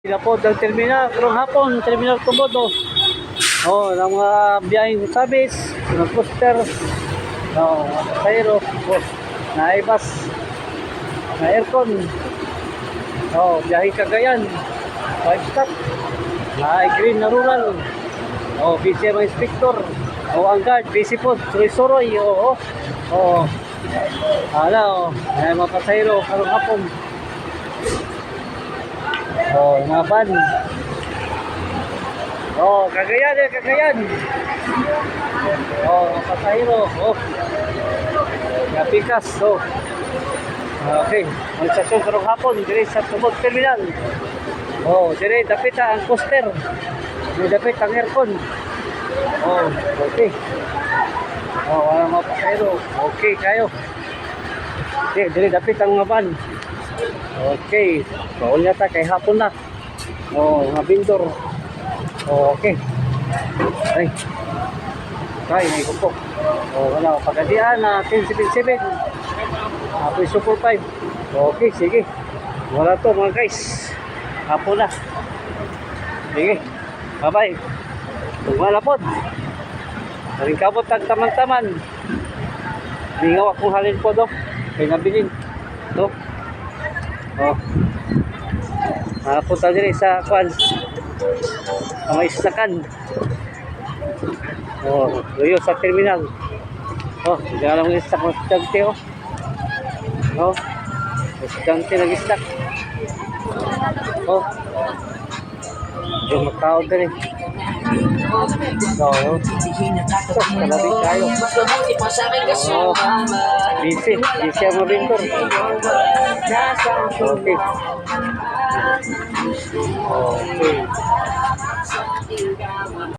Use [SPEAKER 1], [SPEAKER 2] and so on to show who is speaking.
[SPEAKER 1] Sila po ng terminal, karong hapon, terminal Tumodo. Oh, ng mga biyaheng sabis, ng poster, no, pasahero, na ibas, na aircon, oh, biyaheng Cagayan, 5 stop, na green na rural, oh, busy ang mga inspector, oh, ang guard, busy po, suroy-suroy, oh, oh, ala, oh, ay mga pasahero, karong hapon. Oh, mga van. Oh, Cagayan eh, Cagayan. Oh, mga pasahero. Oh, Yapikas. Oh. Okay. Ang sasyon karong hapon, dire sa Tumod Terminal. Oh, dire dapit ang poster. Dire dapit ang aircon. Oh, okay. Oh, wala mga pasahero. Okay kayo. Okay, dire dapit ang mga van. Okay. Bawal yata kay hapon na. Oh, mga vendor. Oh, okay. Ay. Kaya na iko po. Oh, wala. Pagkadian na 1077. Apoy Super 5. Okay, sige. Wala to mga guys. Hapon na. Sige. Bye-bye. Kung wala po. Haring kabot ang taman-taman. Lingaw akong halin po do. Kaya nabilin. Do. Oh. Punta din sa kwan. Ang may snakan. Oh, luyo sa terminal. Oh, galang ng snack ng estudyante oh. Oh. Estudyante nag-snack. Oh. Yung makao din eh. Oh. So, kalabi tayo. Oh. Busy. Busy ang mga vendor. Okay. Okay.